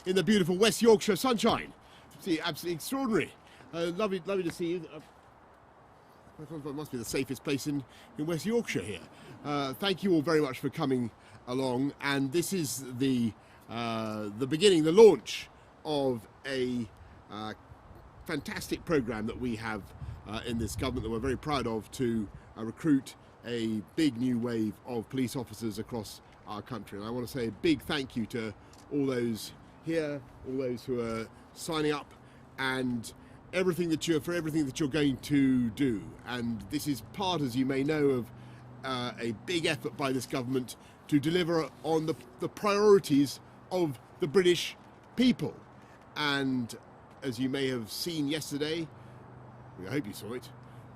in the beautiful West Yorkshire sunshine. See, absolutely extraordinary. Lovely to see you. It must be the safest place in West Yorkshire here. Thank you all very much for coming along, and this is the beginning, the launch of a fantastic programme that we have in this government that we're very proud of to recruit a big new wave of police officers across our country. And I want to say a big thank you to all those here, all those who are signing up, and everything that you're going to do. And this is part, as you may know, of a big effort by this government to deliver on the priorities of the British people. And as you may have seen yesterday, I hope you saw it,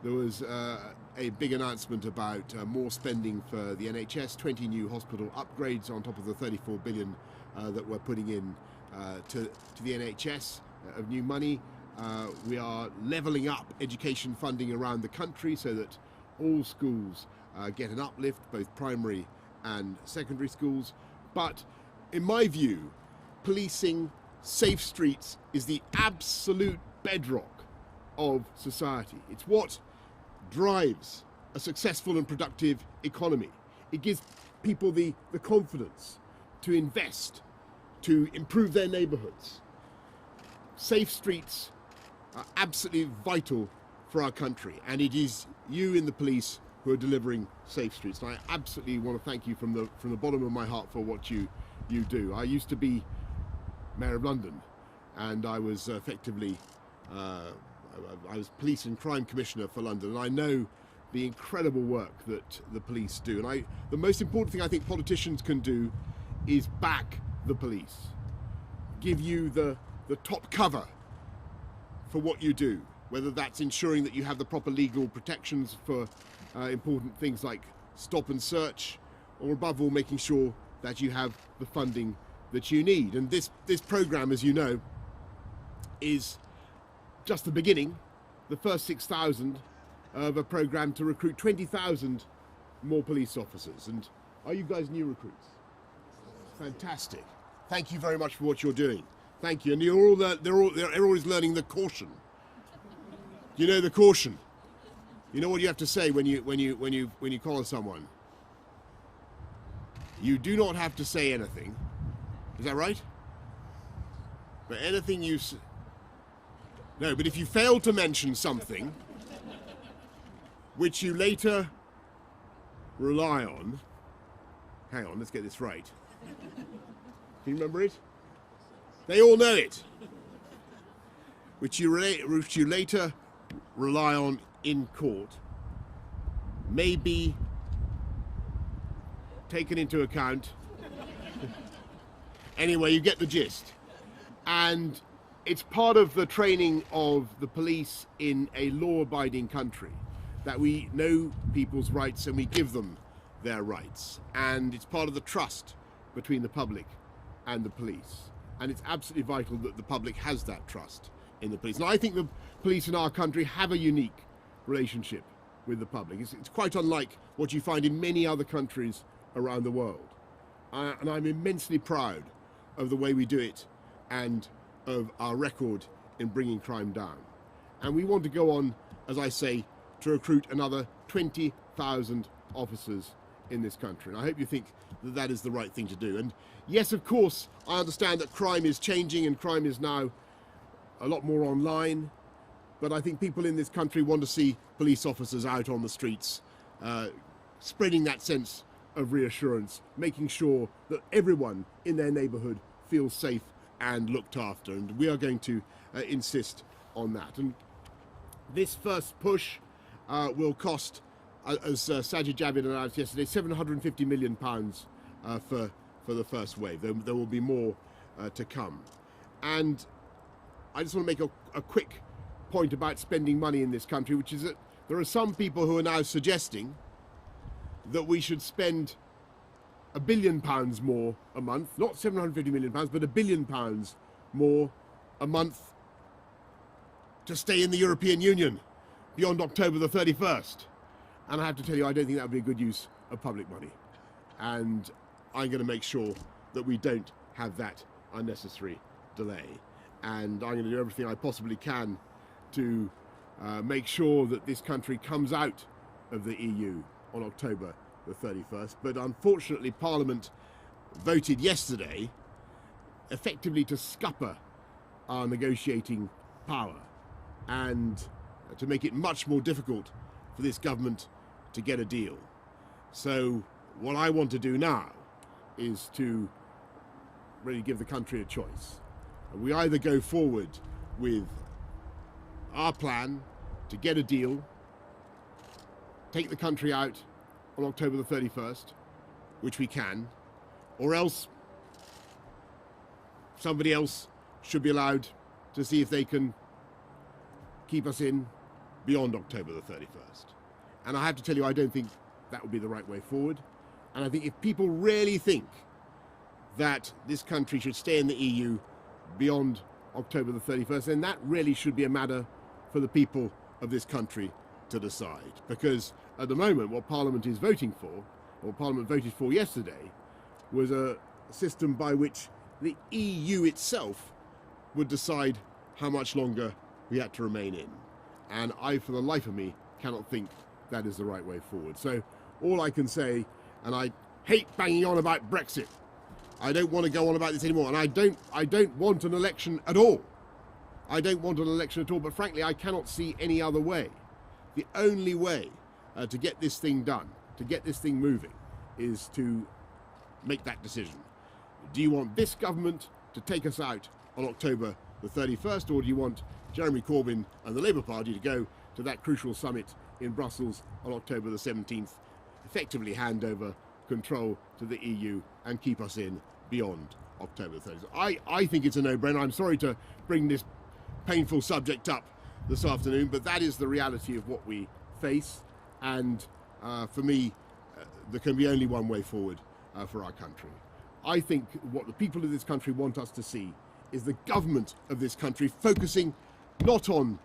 there was a big announcement about more spending for the NHS, 20 new hospital upgrades on top of the 34 billion that we're putting in to the NHS of new money. We are levelling up education funding around the country so that all schools get an uplift, both primary and secondary schools. But in my view, policing safe streets is the absolute bedrock of society. It's what drives a successful and productive economy. It gives people the confidence to invest, to improve their neighbourhoods. Safe streets are absolutely vital for our country, and it is you in the police who are delivering safe streets. And I absolutely want to thank you from the bottom of my heart for what you do. I used to be Mayor of London, and I was effectively I was Police and Crime Commissioner for London, and I know the incredible work that the police do. And the most important thing I think politicians can do is back the police, give you the top cover for what you do, whether that's ensuring that you have the proper legal protections for important things like stop and search, or above all making sure that you have the funding that you need. And this programme, as you know, is just the beginning, the first 6,000 of a programme to recruit 20,000 more police officers. And are you guys new recruits? Fantastic. Thank you very much for what you're doing. Thank you. And they're always learning the caution. You know the caution. You know what you have to say when you collar someone. You do not have to say anything. Is that right? But anything you no, but if you fail to mention something which you later rely on, hang on, let's get this right. Can you remember it? They all know it. Which you later rely on in court, may be taken into account. Anyway, you get the gist. And it's part of the training of the police in a law-abiding country that we know people's rights and we give them their rights. And it's part of the trust between the public and the police. And it's absolutely vital that the public has that trust in the police. And I think the police in our country have a unique relationship with the public. It's quite unlike what you find in many other countries around the world. And I'm immensely proud of the way we do it and of our record in bringing crime down. And we want to go on, as I say, to recruit another 20,000 officers in this country. And I hope you think that that is the right thing to do. And yes, of course, I understand that crime is changing and crime is now a lot more online. But I think people in this country want to see police officers out on the streets, spreading that sense of reassurance, making sure that everyone in their neighbourhood feels safe and looked after. And we are going to insist on that. And this first push will cost, as Sajid Javid announced yesterday, £750 million for the first wave. There will be more to come. And I just want to make a quick point about spending money in this country, which is that there are some people who are now suggesting that we should spend £1 billion more a month, not £750 million, but £1 billion more a month to stay in the European Union beyond October the 31st. And I have to tell you, I don't think that would be a good use of public money. And I'm going to make sure that we don't have that unnecessary delay. And I'm going to do everything I possibly can to make sure that this country comes out of the EU on October the 31st. But unfortunately, Parliament voted yesterday effectively to scupper our negotiating power and to make it much more difficult for this government to get a deal. So what I want to do now is to really give the country a choice. We either go forward with our plan to get a deal, take the country out on October the 31st, which we can, or else somebody else should be allowed to see if they can keep us in beyond October the 31st. And I have to tell you, I don't think that would be the right way forward. And I think if people really think that this country should stay in the EU beyond October the 31st, then that really should be a matter for the people of this country to decide. Because at the moment, what Parliament is voting for, or Parliament voted for yesterday, was a system by which the EU itself would decide how much longer we had to remain in. And I, for the life of me, cannot think that is the right way forward. So all I can say, and I hate banging on about Brexit, I don't want to go on about this anymore, and I don't want an election at all. I don't want an election at all, but frankly, I cannot see any other way. The only way to get this thing done, to get this thing moving, is to make that decision. Do you want this government to take us out on October the 31st, or do you want Jeremy Corbyn and the Labour Party to go to that crucial summit in Brussels on October the 17th, effectively hand over control to the EU and keep us in beyond October the 30th. I think it's a no-brainer. I'm sorry to bring this painful subject up this afternoon, but that is the reality of what we face. And for me, there can be only one way forward for our country. I think what the people of this country want us to see is the government of this country focusing not on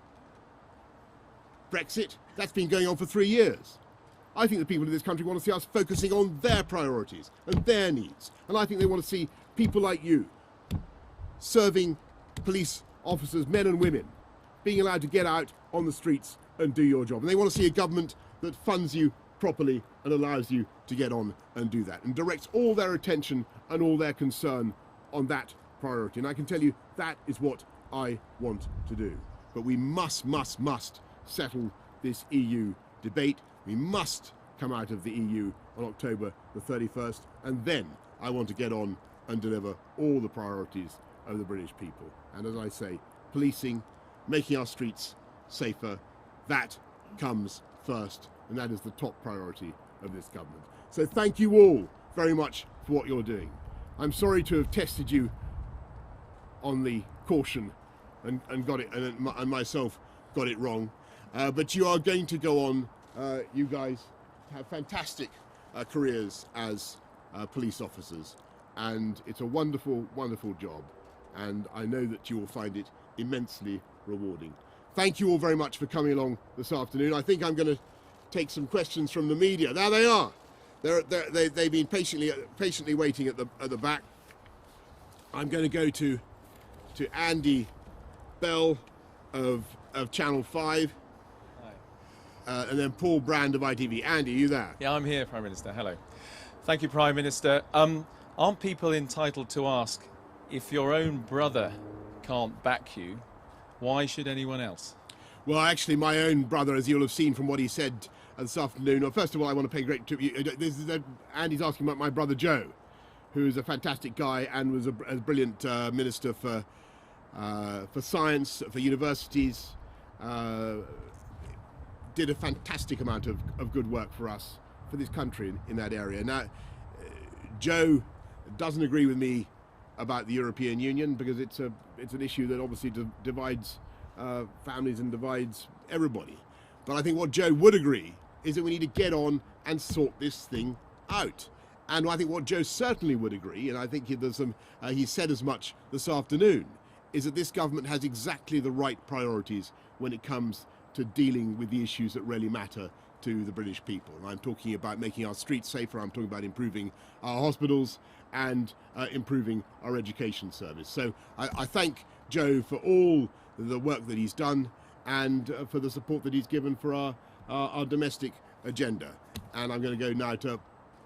Brexit. That's been going on for 3 years. I think the people of this country want to see us focusing on their priorities and their needs. And I think they want to see people like you serving police officers, men and women, being allowed to get out on the streets and do your job. And they want to see a government that funds you properly and allows you to get on and do that and directs all their attention and all their concern on that priority. And I can tell you that is what I want to do. But we must settle this EU debate. We must come out of the EU on October the 31st, and then I want to get on and deliver all the priorities of the British people. And as I say, policing, making our streets safer, that comes first, and that is the top priority of this government. So thank you all very much for what you're doing. I'm sorry to have tested you on the caution and got it, and myself got it wrong, but you are going to go on. You guys have fantastic careers as police officers, and it's a wonderful, wonderful job, and I know that you will find it immensely rewarding. Thank you all very much for coming along this afternoon. I think I'm going to take some questions from the media. There they are. They've been patiently waiting at the back. I'm going to go to Andy Bell of Channel 5. And then Paul Brand of ITV. Andy, are you there? Yeah, I'm here, Prime Minister. Hello. Thank you, Prime Minister. Aren't people entitled to ask, if your own brother can't back you, why should anyone else? Well, actually, my own brother, as you'll have seen from what he said this afternoon, well, first of all, I want to pay great tribute. Andy's asking about my brother Joe, who's a fantastic guy and was a brilliant minister for science, for universities, did a fantastic amount of good work for us, for this country in that area. Now, Joe doesn't agree with me about the European Union because it's an issue that obviously divides families and divides everybody. But I think what Joe would agree is that we need to get on and sort this thing out. And I think what Joe certainly would agree, and I think he said as much this afternoon, is that this government has exactly the right priorities when it comes to dealing with the issues that really matter to the British people. And I'm talking about making our streets safer, I'm talking about improving our hospitals and improving our education service. So I thank Joe for all the work that he's done and for the support that he's given for our domestic agenda. And I'm going to go now to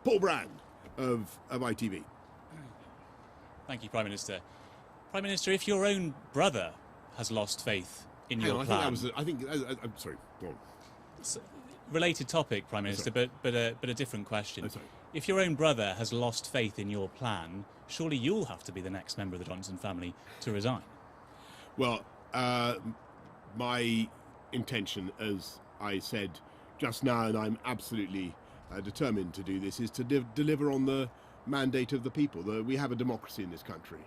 Paul Brand of ITV. Thank you, Prime Minister. Prime Minister, if your own brother has lost faith in your plan... I'm sorry, go on. Related topic, Prime Minister, but a different question. Oh, sorry. If your own brother has lost faith in your plan, surely you'll have to be the next member of the Johnson family to resign. Well, my intention, as I said just now, and I'm absolutely determined to do this, is to deliver on the mandate of the people. We have a democracy in this country,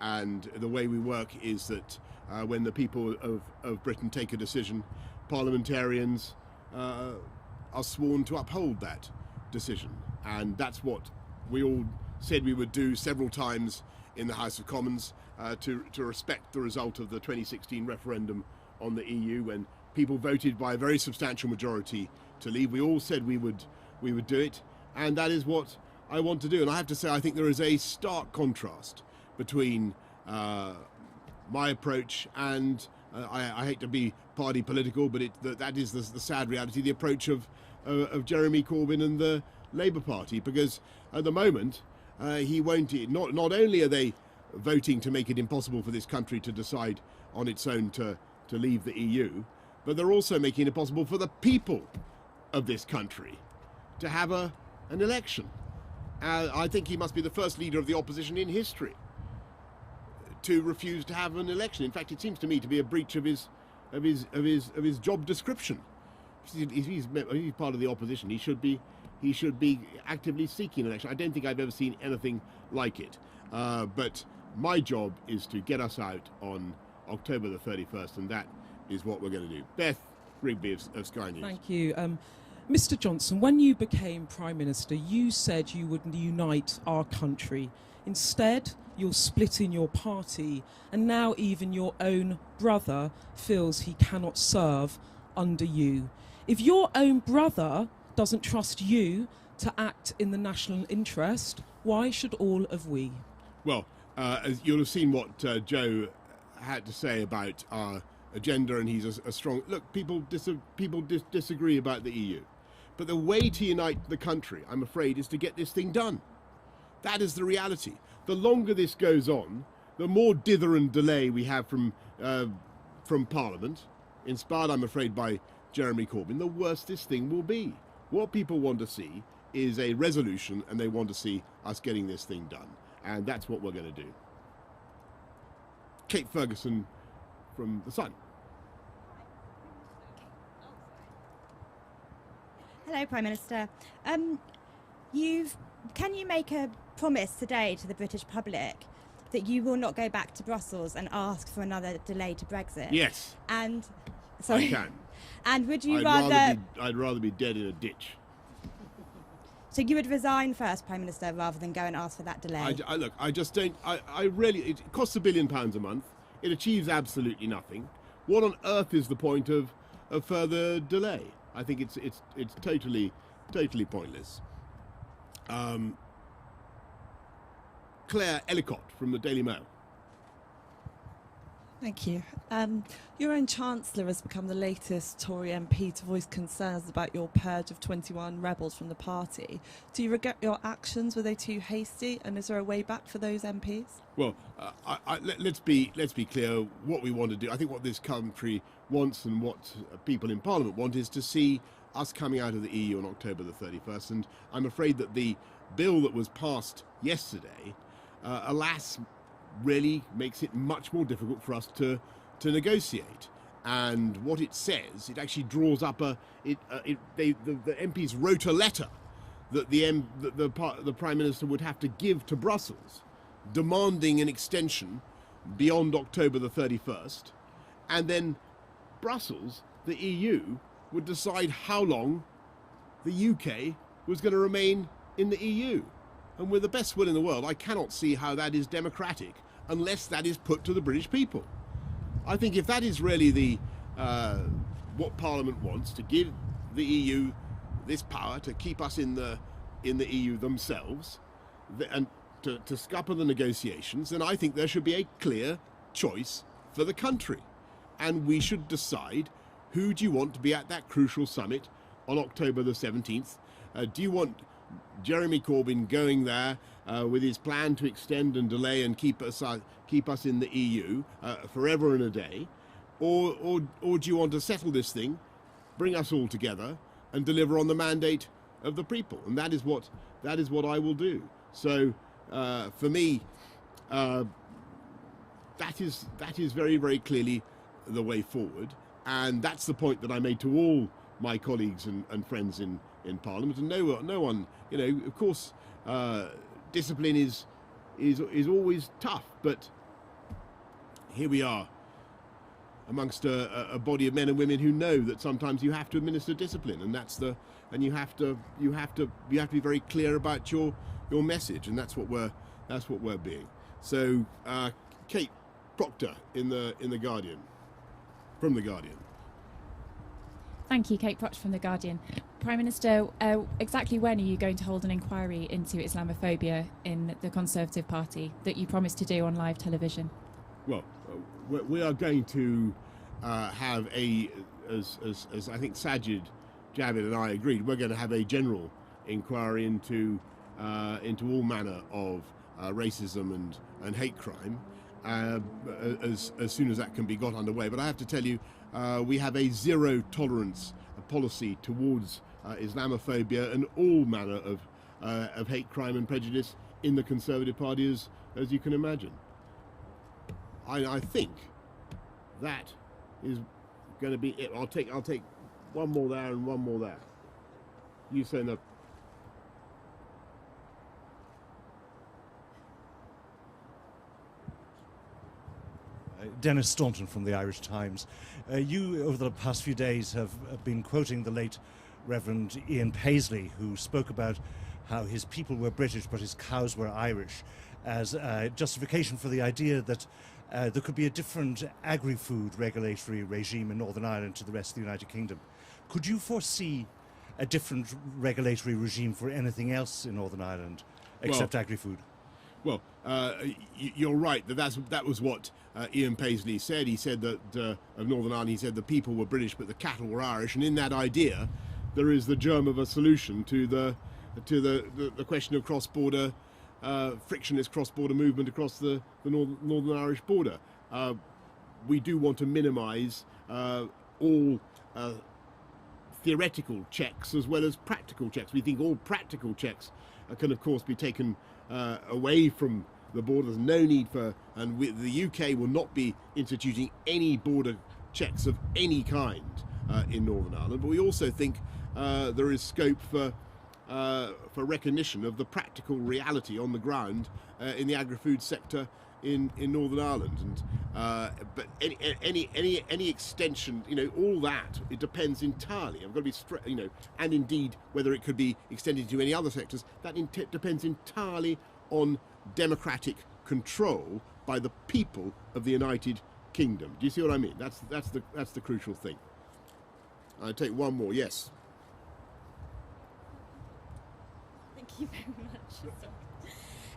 and the way we work is that when the people of Britain take a decision, parliamentarians are sworn to uphold that decision. And that's what we all said we would do several times in the House of Commons to respect the result of the 2016 referendum on the EU, when people voted by a very substantial majority to leave. We all said we would do it, and that is what I want to do. And I have to say, I think there is a stark contrast between my approach and I hate to be party political, but that is the sad reality, the approach of Jeremy Corbyn and the Labour Party, because at the moment he won't. Not only are they voting to make it impossible for this country to decide on its own to leave the EU, but they're also making it possible for the people of this country to have an election. I think he must be the first leader of the opposition in history to refuse to have an election. In fact, it seems to me to be a breach of his job description. He's part of the opposition. He should be actively seeking an election. I don't think I've ever seen anything like it. But my job is to get us out on October the 31st, and that is what we're going to do. Beth Rigby of Sky News. Thank you. Mr. Johnson, when you became Prime Minister, you said you would unite our country. Instead, you're splitting your party, and now even your own brother feels he cannot serve under you. If your own brother doesn't trust you to act in the national interest, why should all of we? Well, as you'll have seen what Joe had to say about our agenda, and he's a strong... Look, people disagree about the EU. But the way to unite the country, I'm afraid, is to get this thing done. That is the reality. The longer this goes on, the more dither and delay we have from Parliament, inspired, I'm afraid, by Jeremy Corbyn, the worse this thing will be. What people want to see is a resolution, and they want to see us getting this thing done. And that's what we're going to do. Kate Ferguson from The Sun. Hello, Prime Minister. Can you make a promise today to the British public that you will not go back to Brussels and ask for another delay to Brexit? Yes. And sorry. I can. And would you I'd rather be dead in a ditch. So you would resign first, Prime Minister, rather than go and ask for that delay? Look, I just don't. I really. It costs £1 billion a month. It achieves absolutely nothing. What on earth is the point of further delay? I think it's totally pointless. Claire Ellicott from the Daily Mail. Thank you. Your own Chancellor has become the latest Tory MP to voice concerns about your purge of 21 rebels from the party. Do you regret your actions? Were they too hasty? And is there a way back for those MPs? Well, let's be clear what we want to do. I think what this country wants and what people in Parliament want is to see us coming out of the EU on October the 31st. And I'm afraid that the bill that was passed yesterday, alas, really makes it much more difficult for us to negotiate. And what it says, it actually draws up the MPs wrote a letter that the Prime Minister would have to give to Brussels, demanding an extension beyond October the 31st, and then Brussels, the EU, would decide how long the UK was going to remain in the EU. And with the best will in the world, I cannot see how that is democratic unless that is put to the British people. I think if that is really what Parliament wants, to give the EU this power to keep us in the EU themselves, and to scupper the negotiations, then I think there should be a clear choice for the country, and we should decide who do you want to be at that crucial summit on October the 17th. Do you want Jeremy Corbyn going there with his plan to extend and delay and keep us in the EU forever and a day, or do you want to settle this thing, bring us all together, and deliver on the mandate of the people? And that is what I will do. So for me, that is very, very clearly the way forward, and that's the point that I made to all my colleagues and friends in Parliament. And no one, of course, discipline is always tough, but here we are amongst a body of men and women who know that sometimes you have to administer discipline, and you have to be very clear about your message, and that's what we're being. So Kate Proctor in the Guardian, from the Guardian. Thank you, Kate Proctor from The Guardian. Prime Minister, exactly when are you going to hold an inquiry into Islamophobia in the Conservative Party that you promised to do on live television? Well, we are going to have as I think Sajid Javid and I agreed, we're going to have a general inquiry into all manner of racism and hate crime as soon as that can be got underway. But I have to tell you, we have a zero tolerance policy towards Islamophobia and all manner of hate crime and prejudice in the Conservative Party, as you can imagine. I think that is going to be it. I'll take one more there and one more there. You say no. Dennis Staunton from the Irish Times. You, over the past few days, have been quoting the late Reverend Ian Paisley, who spoke about how his people were British but his cows were Irish, as justification for the idea that there could be a different agri-food regulatory regime in Northern Ireland to the rest of the United Kingdom. Could you foresee a different regulatory regime for anything else in Northern Ireland except agri-food? Well, you're right. That was what Ian Paisley said. He said that of Northern Ireland, he said the people were British, but the cattle were Irish. And in that idea, there is the germ of a solution to the question of cross-border frictionless cross-border movement across the Northern Irish border. We do want to minimise all theoretical checks as well as practical checks. We think all practical checks can, of course, be taken away from the border. There's no need for, and the UK will not be instituting any border checks of any kind in Northern Ireland. But we also think there is scope for recognition of the practical reality on the ground in the agri-food sector in Northern Ireland, and but any extension, all that, it depends entirely. I've got to be and indeed whether it could be extended to any other sectors, that depends entirely on democratic control by the people of the United Kingdom. Do you see what I mean? That's the crucial thing. I'll take one more. Yes. Thank you very much.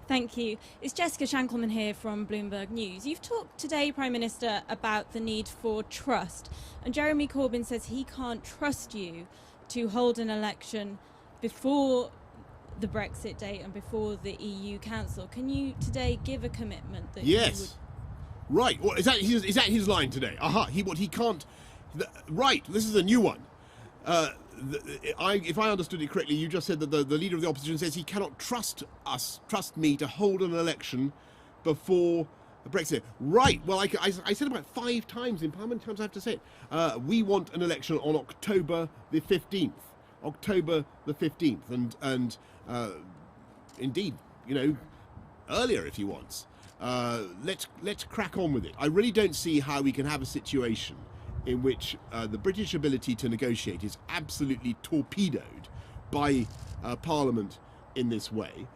Thank you. It's Jessica Shankelman here from Bloomberg News. You've talked today, Prime Minister, about the need for trust. And Jeremy Corbyn says he can't trust you to hold an election before the Brexit date and before the EU Council. Can you today give a commitment that yes. you would... Right. Well, is that his line today? Aha. He can't... Right. This is a new one. If I understood it correctly, you just said that the leader of the opposition says he cannot trust me to hold an election before Brexit. Right. Well, I said about 5 times in Parliament. How many times I have to say it? We want an election on October the 15th. October the 15th, and indeed, earlier if he wants. Let's crack on with it. I really don't see how we can have a situation in which the British ability to negotiate is absolutely torpedoed by Parliament in this way,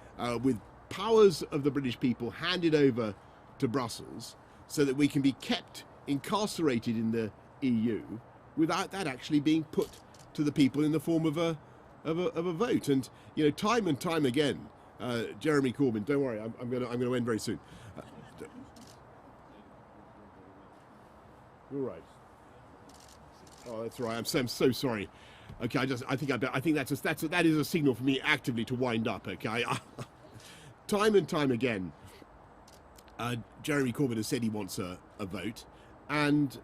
with powers of the British people handed over to Brussels so that we can be kept incarcerated in the EU without that actually being put to the people in the form of of a vote. And you know, time and time again, Jeremy Corbyn. Don't worry, I'm going to end very soon. You're right. Oh, that's right. I'm so sorry. Okay, I think that is a signal for me actively to wind up. Okay, time and time again, Jeremy Corbyn has said he wants a vote, and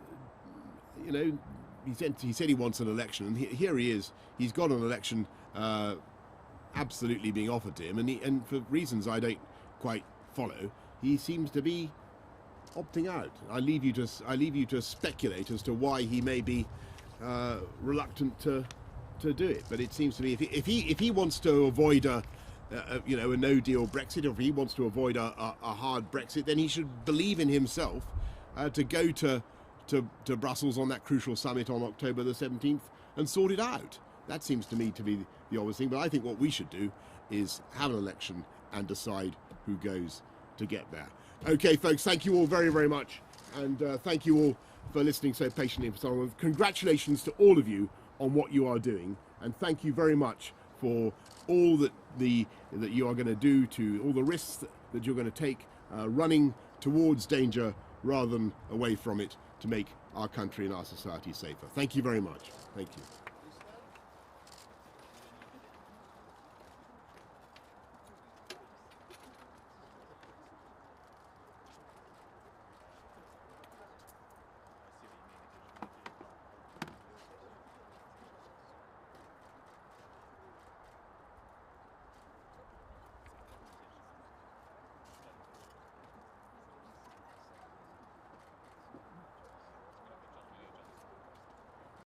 you know, he said he wants an election, and here he is. He's got an election absolutely being offered to him, and for reasons I don't quite follow, he seems to be opting out. I leave you to speculate as to why he may be reluctant to do it. But it seems to me if he wants to avoid a no-deal Brexit, or if he wants to avoid a hard Brexit, then he should believe in himself to go to Brussels on that crucial summit on October the 17th and sort it out. That seems to me to be the obvious thing. But I think what we should do is have an election and decide who goes to get there. Okay, folks, thank you all very, very much. And thank you all for listening so patiently for so long. Congratulations to all of you on what you are doing. And thank you very much for all that you are going to do, to all the risks that you're going to take, running towards danger rather than away from it, to make our country and our society safer. Thank you very much. Thank you.